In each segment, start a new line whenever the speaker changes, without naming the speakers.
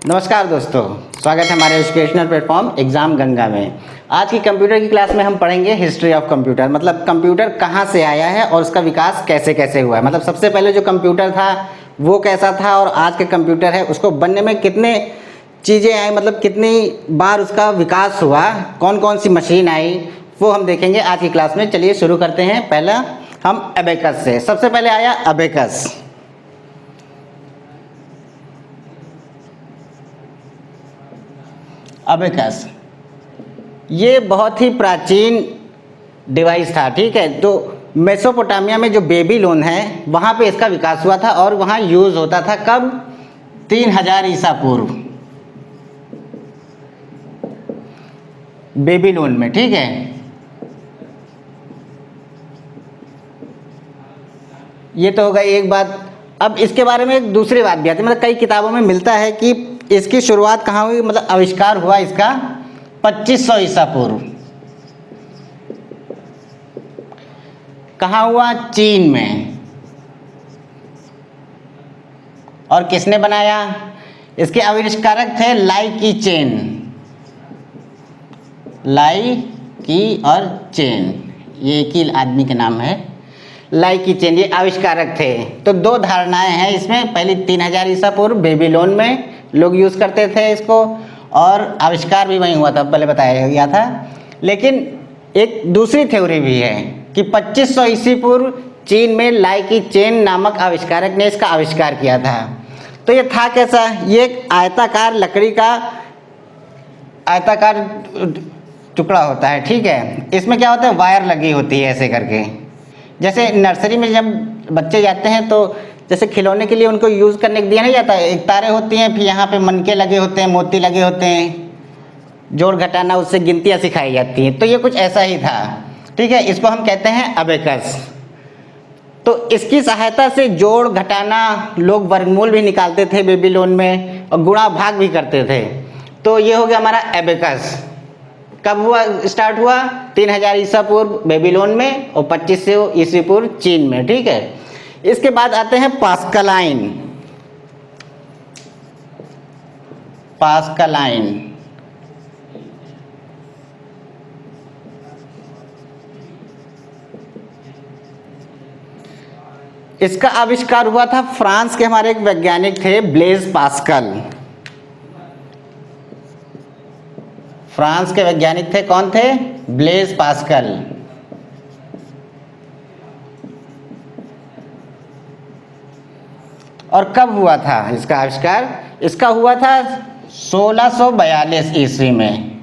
नमस्कार दोस्तों, स्वागत है हमारे एजुकेशनल प्लेटफॉर्म एग्ज़ाम गंगा में। आज की कंप्यूटर की क्लास में हम पढ़ेंगे हिस्ट्री ऑफ कंप्यूटर, मतलब कंप्यूटर कहाँ से आया है और उसका विकास कैसे कैसे हुआ है। मतलब सबसे पहले जो कंप्यूटर था वो कैसा था और आज के कंप्यूटर है उसको बनने में कितने चीज़ें आई, मतलब कितनी बार उसका विकास हुआ, कौन कौन सी मशीन आई, वो हम देखेंगे आज की क्लास में। चलिए शुरू करते हैं। पहला हम अबेकस से। सबसे पहले आया अबेकस। अबेकस ये बहुत ही प्राचीन डिवाइस था, ठीक है। तो मेसोपोटामिया में जो बेबीलोन है वहाँ पे इसका विकास हुआ था और वहाँ यूज़ होता था कब? 3000 ईसा पूर्व, बेबीलोन में, ठीक है। ये तो हो गई एक बात। अब इसके बारे में एक दूसरी बात भी आती है, मतलब कई किताबों में मिलता है कि इसकी शुरुआत कहाँ हुई, मतलब आविष्कार हुआ इसका 2500 ईसा पूर्व। कहाँ हुआ? चीन में। और किसने बनाया? इसके आविष्कारक थे लाई की चेन। लाई की और चेन, ये एक ही आदमी के नाम है, लाई की चेन, ये आविष्कारक थे। तो दो धारणाएं हैं इसमें। पहली 3000 ईसा पूर्व बेबीलोन में लोग यूज़ करते थे इसको, और आविष्कार भी वहीं हुआ था, पहले बताया गया था। लेकिन एक दूसरी थ्योरी भी है कि 2500 ईसा पूर्व चीन में लाई की चेन नामक आविष्कारक ने इसका आविष्कार किया था। तो ये था कैसा? ये एक आयताकार लकड़ी का आयताकार टुकड़ा होता है, ठीक है। इसमें क्या होता है? वायर लगी होती है ऐसे करके। जैसे नर्सरी में जब बच्चे जाते हैं तो जैसे खिलौने के लिए उनको यूज़ करने के दिया नहीं जाता है, एक तारे होती हैं, फिर यहाँ पे मनके लगे होते हैं, मोती लगे होते हैं, जोड़ घटाना, उससे गिनतियाँ सिखाई जाती हैं। तो ये कुछ ऐसा ही था, ठीक है। इसको हम कहते हैं अबेकस। तो इसकी सहायता से जोड़ घटाना, लोग वर्गमूल भी निकालते थे बेबीलोन में और गुणा भाग भी करते थे। तो ये हो गया हमारा अबेकस। कब हुआ? स्टार्ट हुआ 3000 ईसा पूर्व बेबीलोन में और 2500 ईस्वी पूर्व चीन में, ठीक है। इसके बाद आते हैं पास्कलाइन। पास्कलाइन इसका आविष्कार हुआ था फ्रांस के हमारे एक वैज्ञानिक थे, ब्लेज पास्कल। फ्रांस के वैज्ञानिक थे, कौन थे? Blaise Pascal. और कब हुआ था इसका आविष्कार? इसका हुआ था 1642 ईस्वी में।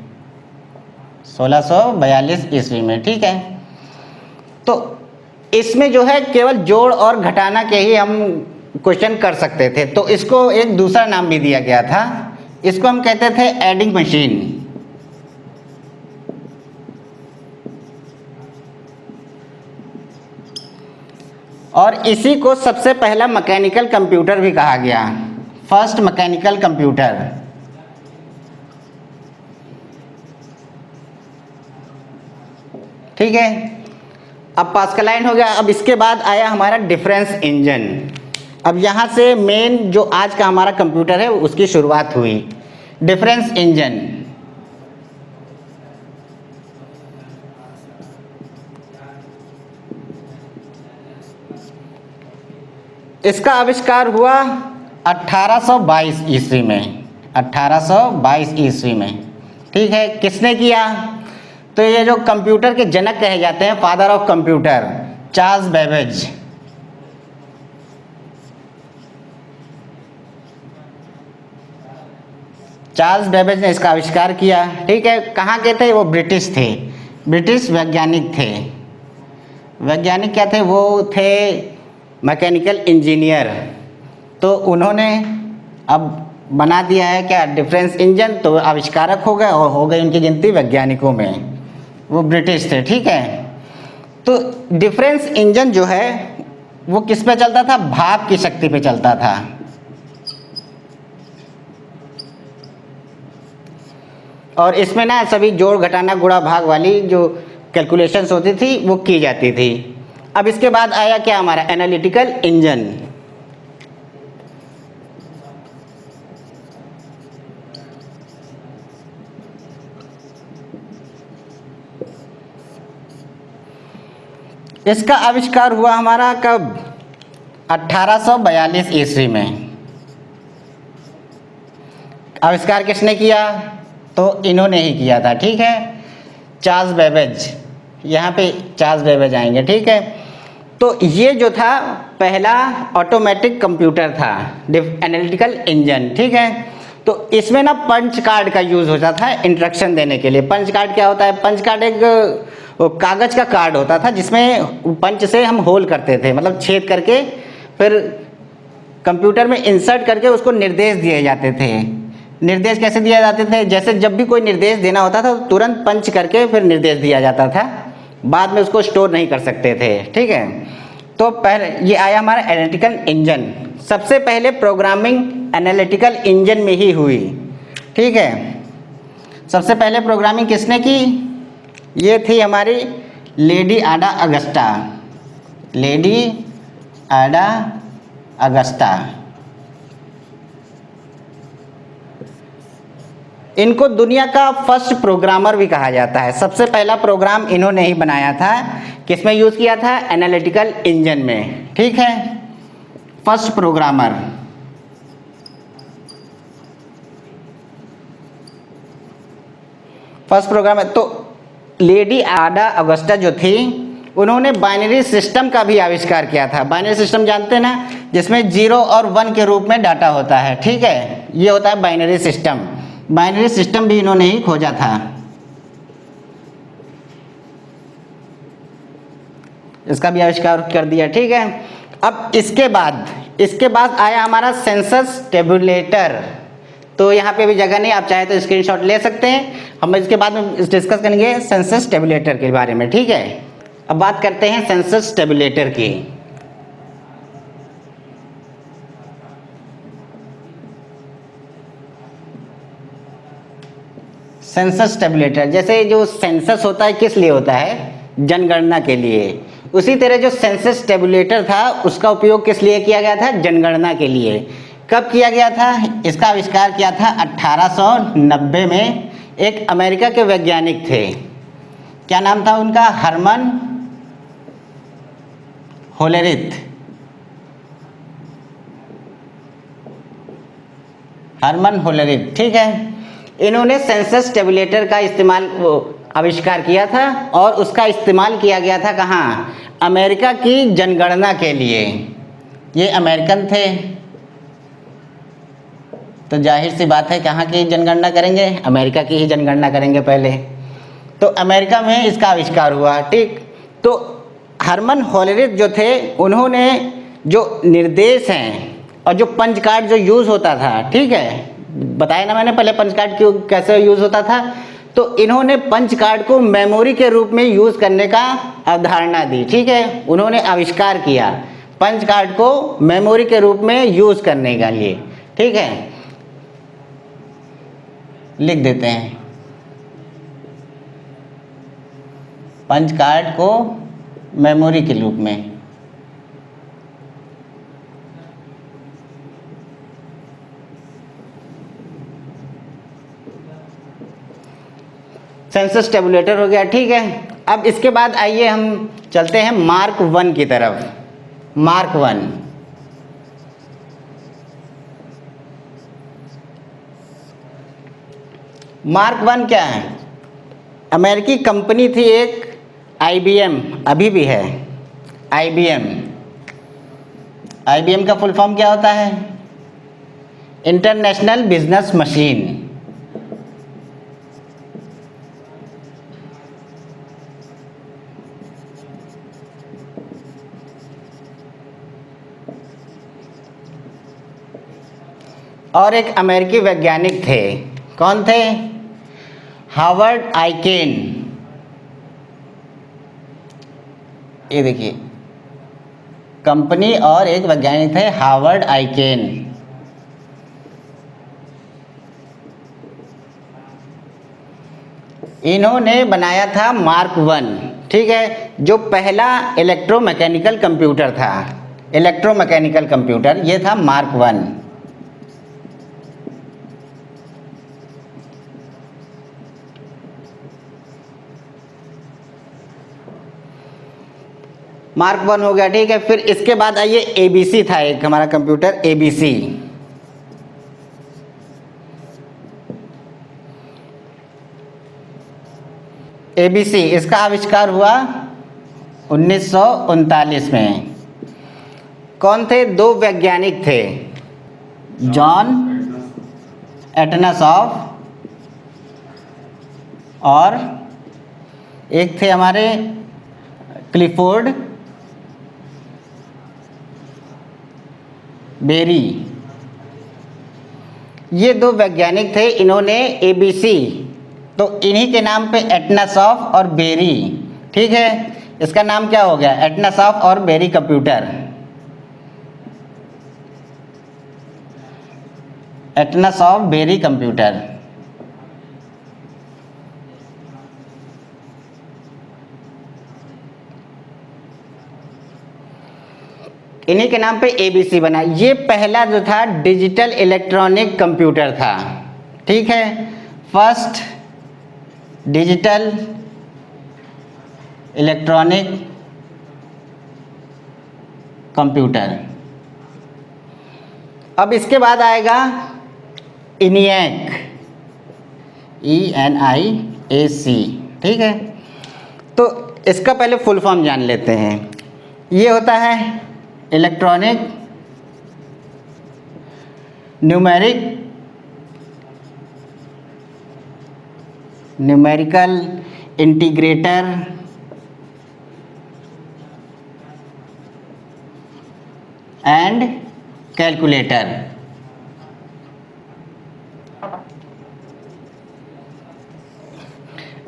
1642 ईस्वी में, ठीक है। तो इसमें जो है केवल जोड़ और घटाना के ही हम क्वेश्चन कर सकते थे, तो इसको एक दूसरा नाम भी दिया गया था। इसको हम कहते थे एडिंग मशीन। और इसी को सबसे पहला मैकेनिकल कंप्यूटर भी कहा गया, फर्स्ट मैकेनिकल कंप्यूटर। ठीक है। अब पास्कलाइन हो गया। अब इसके बाद आया हमारा डिफरेंस इंजन। अब यहाँ से मेन जो आज का हमारा कंप्यूटर है उसकी शुरुआत हुई, डिफरेंस इंजन। इसका आविष्कार हुआ 1822 ईस्वी में। 1822 ईस्वी में, ठीक है। किसने किया? तो ये जो कंप्यूटर के जनक कहे जाते हैं, father of computer, Charles Babbage. Charles Babbage ने इसका आविष्कार किया, ठीक है। कहाँ के थे? वो ब्रिटिश थे, ब्रिटिश वैज्ञानिक थे। वैज्ञानिक क्या थे? वो थे मैकेनिकल इंजीनियर। तो उन्होंने अब बना दिया है क्या? Difference engine. तो आविष्कारक हो गए और हो गई उनकी गिनती वैज्ञानिकों में, वो ब्रिटिश थे, ठीक है। तो डिफरेंस इंजन जो है वो किस पे चलता था? भाप की शक्ति पे चलता था। और इसमें ना सभी जोड़ घटाना गुणा भाग वाली जो कैलकुलेशंस होती थी वो की जाती थी। अब इसके बाद आया क्या? हमारा एनालिटिकल इंजन। इसका आविष्कार हुआ हमारा कब? 1842 ईस्वी में। आविष्कार किसने किया? तो इन्होंने ही किया था, ठीक है, चार्ल्स बेबेज। यहाँ पे चार्ल्स बेबेज आएंगे, ठीक है। तो ये जो था पहला ऑटोमेटिक कंप्यूटर था, एनालिटिकल इंजन, ठीक है। तो इसमें ना पंच कार्ड का यूज़ होता था इंस्ट्रक्शन देने के लिए। पंच कार्ड क्या होता है? पंच कार्ड एक कागज़ का कार्ड होता था जिसमें पंच से हम होल करते थे, मतलब छेद करके फिर कंप्यूटर में इंसर्ट करके उसको निर्देश दिए जाते थे। निर्देश कैसे दिए जाते थे? जैसे जब भी कोई निर्देश देना होता था तो तुरंत पंच करके फिर निर्देश दिया जाता था, बाद में उसको स्टोर नहीं कर सकते थे, ठीक है। तो पहले ये आया हमारा एनालिटिकल इंजन। सबसे पहले प्रोग्रामिंग एनालिटिकल इंजन में ही हुई, ठीक है। सबसे पहले प्रोग्रामिंग किसने की? ये थी हमारी लेडी आडा अगस्टा, लेडी आडा अगस्टा। इनको दुनिया का फर्स्ट प्रोग्रामर भी कहा जाता है। सबसे पहला प्रोग्राम इन्होंने ही बनाया था। किसमें यूज़ किया था? एनालिटिकल इंजन में, ठीक है, फर्स्ट प्रोग्रामर। फर्स्ट प्रोग्रामर तो लेडी आडा अगस्टा जो थी, उन्होंने बाइनरी सिस्टम का भी आविष्कार किया था। बाइनरी सिस्टम जानते हैं ना, जिसमें 0 और 1 के रूप में डाटा होता है, ठीक है, ये होता है बाइनरी सिस्टम। बाइनरी सिस्टम भी इन्होंने ही खोजा था। इसका भी आविष्कार कर दिया, ठीक है। अब इसके बाद आया हमारा सेंसस टेबुलेटर। तो यहाँ पे भी जगह नहीं, आप चाहे तो स्क्रीनशॉट ले सकते हैं। हम इसके बाद में डिस्कस करेंगे सेंसस टेबुलेटर के बारे में, ठीक है। अब बात करते हैं सेंसस टेबुलेटर की। सेंसस टेबुलेटर, जैसे जो सेंसस होता है किस लिए होता है? जनगणना के लिए। उसी तरह जो सेंसस टेबुलेटर था उसका उपयोग किस लिए किया गया था? जनगणना के लिए। कब किया गया था? इसका आविष्कार किया था 1890 में। एक अमेरिका के वैज्ञानिक थे, क्या नाम था उनका? Herman Hollerith. हर्मन होलेरिथ, ठीक है। इन्होंने सेंसस टेबुलेटर का आविष्कार किया था और उसका इस्तेमाल किया गया था कहाँ? अमेरिका की जनगणना के लिए। ये अमेरिकन थे तो जाहिर सी बात है कहाँ की जनगणना करेंगे? अमेरिका की ही जनगणना करेंगे पहले। तो अमेरिका में इसका आविष्कार हुआ, ठीक। तो हर्मन होलेरिथ जो थे, उन्होंने जो निर्देश हैं और जो पंच कार्ड जो यूज़ होता था, ठीक है, बताया ना मैंने पहले पंच कार्ड क्यों कैसे यूज़ होता था। तो इन्होंने पंच कार्ड को मेमोरी के रूप में यूज़ करने का अवधारणा दी, ठीक है। उन्होंने आविष्कार किया पंच कार्ड को मेमोरी के रूप में यूज़ करने के लिए, ठीक है। लिख देते हैं पंच कार्ड को मेमोरी के रूप में। सेंसस टेबुलेटर हो गया, ठीक है। अब इसके बाद आइए हम चलते हैं मार्क 1 की तरफ। मार्क 1, मार्क 1 क्या है? अमेरिकी कंपनी थी एक, IBM, अभी भी है IBM। IBM का फुल फॉर्म क्या होता है? International business machine. और एक अमेरिकी वैज्ञानिक थे, कौन थे? Harvard Aiken. ये देखिए, कंपनी और एक वैज्ञानिक थे हार्वर्ड आइकेन। इन्होंने बनाया था मार्क 1, ठीक है, जो पहला इलेक्ट्रोमैकेनिकल कंप्यूटर था। इलेक्ट्रोमैकेनिकल कंप्यूटर ये था मार्क 1। मार्क वन हो गया, ठीक है। फिर इसके बाद आइए एबीसी था एक हमारा कंप्यूटर, एबीसी। एबीसी इसका आविष्कार हुआ 1939 में। कौन थे? दो वैज्ञानिक थे, जॉन एटनासॉफ और एक थे हमारे क्लिफोर्ड बेरी। ये दो वैज्ञानिक थे, इन्होंने एबीसी, तो इन्हीं के नाम पे एटनासॉफ और बेरी, ठीक है। इसका नाम क्या हो गया? एटनासॉफ और Berry computer. Atanasoff Berry computer. इन्हीं के नाम पे एबीसी बना। ये पहला जो था डिजिटल इलेक्ट्रॉनिक कंप्यूटर था, ठीक है। First digital electronic computer. अब इसके बाद आएगा इनिएक, ENIAC, ठीक है। तो इसका पहले फुल फॉर्म जान लेते हैं। ये होता है electronic numerical integrator and calculator.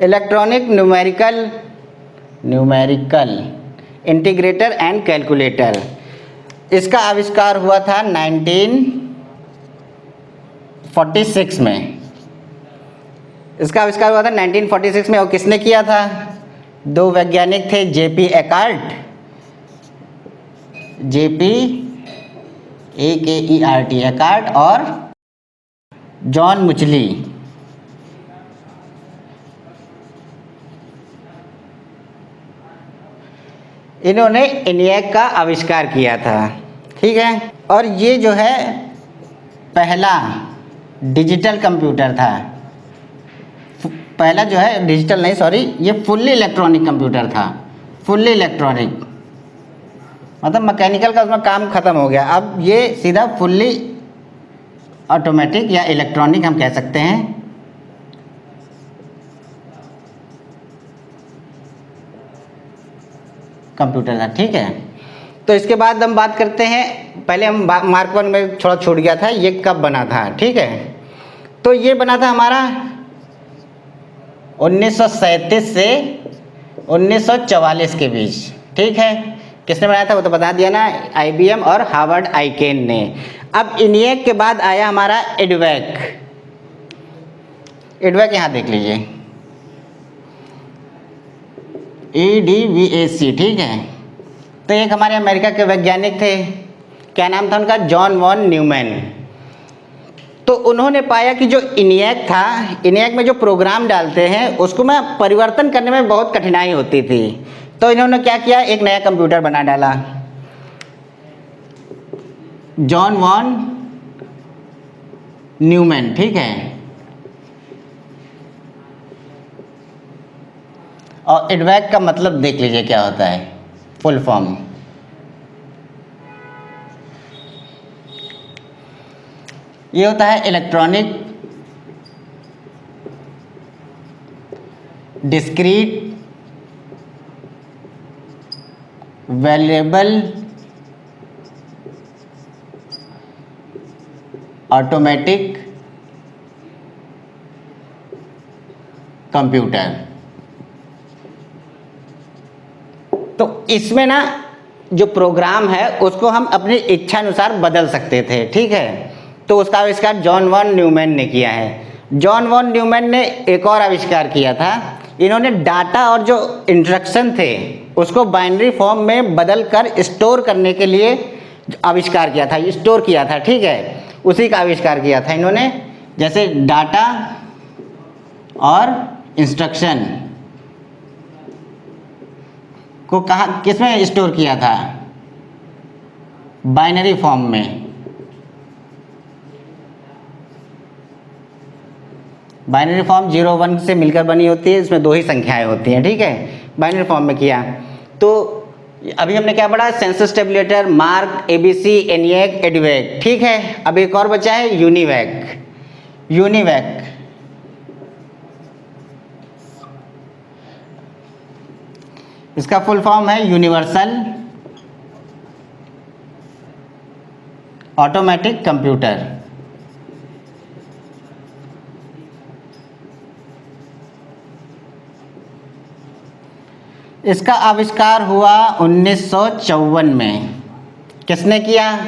Electronic numerical integrator and calculator, इसका आविष्कार हुआ था 1946 में। इसका आविष्कार हुआ था 1946 में। और किसने किया था? दो वैज्ञानिक थे, जेपी एकार्ट, AKERT एकार्ट, और जॉन मुचली। इन्होंने ENIAC का आविष्कार किया था, ठीक है। और ये जो है पहला डिजिटल कंप्यूटर था। पहला जो है डिजिटल नहीं, सॉरी, ये फुल्ली इलेक्ट्रॉनिक कंप्यूटर था। फुल्ली इलेक्ट्रॉनिक मतलब मैकेनिकल का उसमें काम ख़त्म हो गया। अब ये सीधा फुल्ली ऑटोमेटिक या इलेक्ट्रॉनिक हम कह सकते हैं। कंप्यूटर था, ठीक है। तो इसके बाद हम बात करते हैं, पहले हम मार्क वन में थोड़ा छूट गया था, ये कब बना था, ठीक है। तो ये बना था हमारा 1937 से 1944 के बीच, ठीक है। किसने बनाया था वो तो बता दिया ना, IBM और हार्वर्ड आइकेन ने। अब ENIAC के बाद आया हमारा EDVAC। EDVAC यहाँ देख लीजिए, EDVAC, ठीक है। तो एक हमारे अमेरिका के वैज्ञानिक थे, क्या नाम था उनका? John von Neumann. तो उन्होंने पाया कि जो ENIAC था, ENIAC में जो प्रोग्राम डालते हैं उसको में परिवर्तन करने में बहुत कठिनाई होती थी। तो इन्होंने क्या किया? एक नया कंप्यूटर बना डाला, जॉन वॉन न्यूमैन, ठीक है। और EDVAC का मतलब देख लीजिए क्या होता है, फुल फॉर्म। ये होता है electronic discrete variable automatic computer. तो इसमें ना जो प्रोग्राम है उसको हम अपनी इच्छा अनुसार बदल सकते थे, ठीक है। तो उसका आविष्कार जॉन वॉन न्यूमैन ने किया है। जॉन वॉन न्यूमैन ने एक और आविष्कार किया था। इन्होंने डाटा और जो इंस्ट्रक्शन थे उसको बाइनरी फॉर्म में बदल कर स्टोर करने के लिए आविष्कार किया था, स्टोर किया था, ठीक है। उसी का आविष्कार किया था इन्होंने। जैसे डाटा और इंस्ट्रक्शन को कहाँ किसमें स्टोर किया था? बाइनरी फॉर्म में। बाइनरी फॉर्म 0 1 से मिलकर बनी होती है, इसमें 2 ही संख्याएं होती हैं, ठीक है। बाइनरी फॉर्म में किया। तो अभी हमने क्या पढ़ा? Census tabulator, Mark, ABC, ENIAC, EDVAC, ठीक है। अब एक और बचा है यूनिवैक। यूनिवैक इसका फुल फॉर्म है यूनिवर्सल ऑटोमेटिक कंप्यूटर। इसका आविष्कार हुआ 1954 में। किसने किया?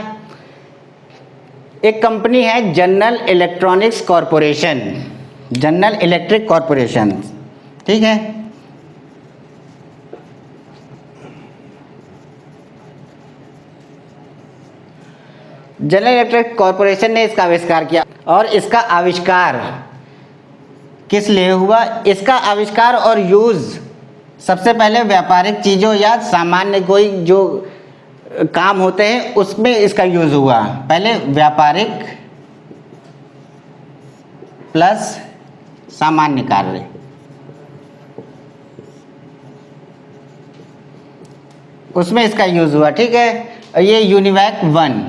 एक कंपनी है general electronics corporation, general electric corporation, ठीक है। जनरल इलेक्ट्रिक कॉरपोरेशन ने इसका आविष्कार किया। और इसका आविष्कार किस लिए हुआ? इसका आविष्कार और यूज़ सबसे पहले व्यापारिक चीज़ों या सामान्य कोई जो काम होते हैं उसमें इसका यूज़ हुआ। पहले व्यापारिक प्लस सामान्य कार्य, उसमें इसका यूज़ हुआ, ठीक है। ये यूनिवैक 1,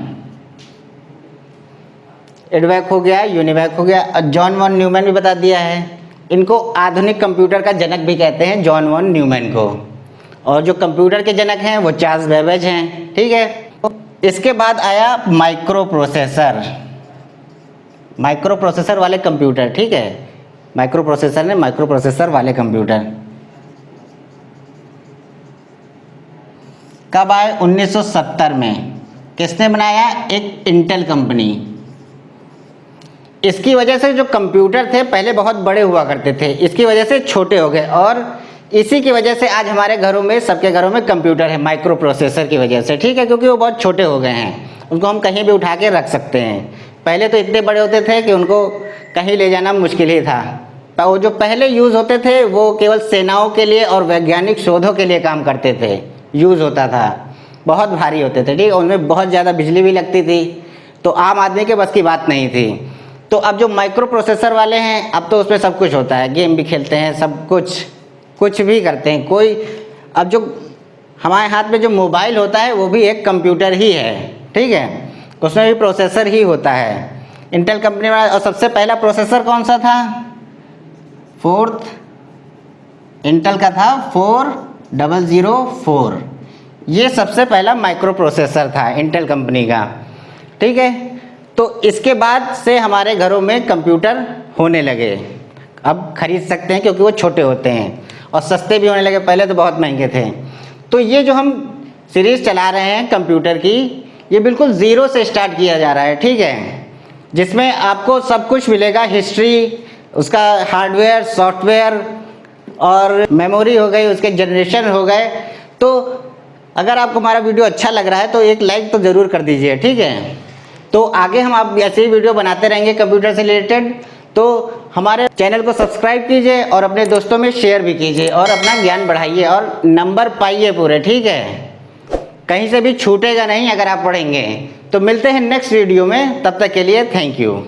एडवैक हो गया, यूनिवैक हो गया। जॉन वॉन न्यूमैन भी बता दिया है। इनको आधुनिक कंप्यूटर का जनक भी कहते हैं, जॉन वॉन न्यूमैन को। और जो कंप्यूटर के जनक हैं वो चार्ल्स बेबेज हैं, ठीक है। इसके बाद आया माइक्रो प्रोसेसर, माइक्रो प्रोसेसर वाले कंप्यूटर, ठीक है। माइक्रो प्रोसेसर ने माइक्रो प्रोसेसर वाले कंप्यूटर कब आए? 1970 में। किसने बनाया? एक इंटेल कंपनी। इसकी वजह से जो कंप्यूटर थे पहले बहुत बड़े हुआ करते थे, इसकी वजह से छोटे हो गए। और इसी की वजह से आज हमारे घरों में, सबके घरों में कंप्यूटर है, माइक्रो प्रोसेसर की वजह से, ठीक है। क्योंकि वो बहुत छोटे हो गए हैं, उनको हम कहीं भी उठा के रख सकते हैं। पहले तो इतने बड़े होते थे कि उनको कहीं ले जाना मुश्किल ही था। पर वो जो पहले यूज़ होते थे वो केवल सेनाओं के लिए और वैज्ञानिक शोधों के लिए काम करते थे, यूज़ होता था। बहुत भारी होते थे, ठीक है। उनमें बहुत ज़्यादा बिजली भी लगती थी, तो आम आदमी के बस की बात नहीं थी। तो अब जो माइक्रो प्रोसेसर वाले हैं, अब तो उसमें सब कुछ होता है, गेम भी खेलते हैं, सब कुछ भी करते हैं। कोई अब जो हमारे हाथ में जो मोबाइल होता है वो भी एक कंप्यूटर ही है, ठीक है। उसमें भी प्रोसेसर ही होता है। इंटेल कंपनी में। और सबसे पहला प्रोसेसर कौन सा था? फोर्थ, इंटेल का था 4004। ये सबसे पहला माइक्रो प्रोसेसर था इंटेल कंपनी का, ठीक है। तो इसके बाद से हमारे घरों में कंप्यूटर होने लगे। अब खरीद सकते हैं क्योंकि वो छोटे होते हैं और सस्ते भी होने लगे, पहले तो बहुत महंगे थे। तो ये जो हम सीरीज़ चला रहे हैं कंप्यूटर की, ये बिल्कुल ज़ीरो से स्टार्ट किया जा रहा है, ठीक है। जिसमें आपको सब कुछ मिलेगा, हिस्ट्री, उसका हार्डवेयर, सॉफ्टवेयर और मेमोरी हो गई, उसके जनरेशन हो गए। तो अगर आपको हमारा वीडियो अच्छा लग रहा है तो एक लाइक तो ज़रूर कर दीजिए, ठीक है। तो आगे हम आप ऐसे ही वीडियो बनाते रहेंगे कंप्यूटर से रिलेटेड। तो हमारे चैनल को सब्सक्राइब कीजिए और अपने दोस्तों में शेयर भी कीजिए और अपना ज्ञान बढ़ाइए और नंबर पाइए पूरे, ठीक है। कहीं से भी छूटेगा नहीं अगर आप पढ़ेंगे। तो मिलते हैं नेक्स्ट वीडियो में, तब तक के लिए थैंक यू।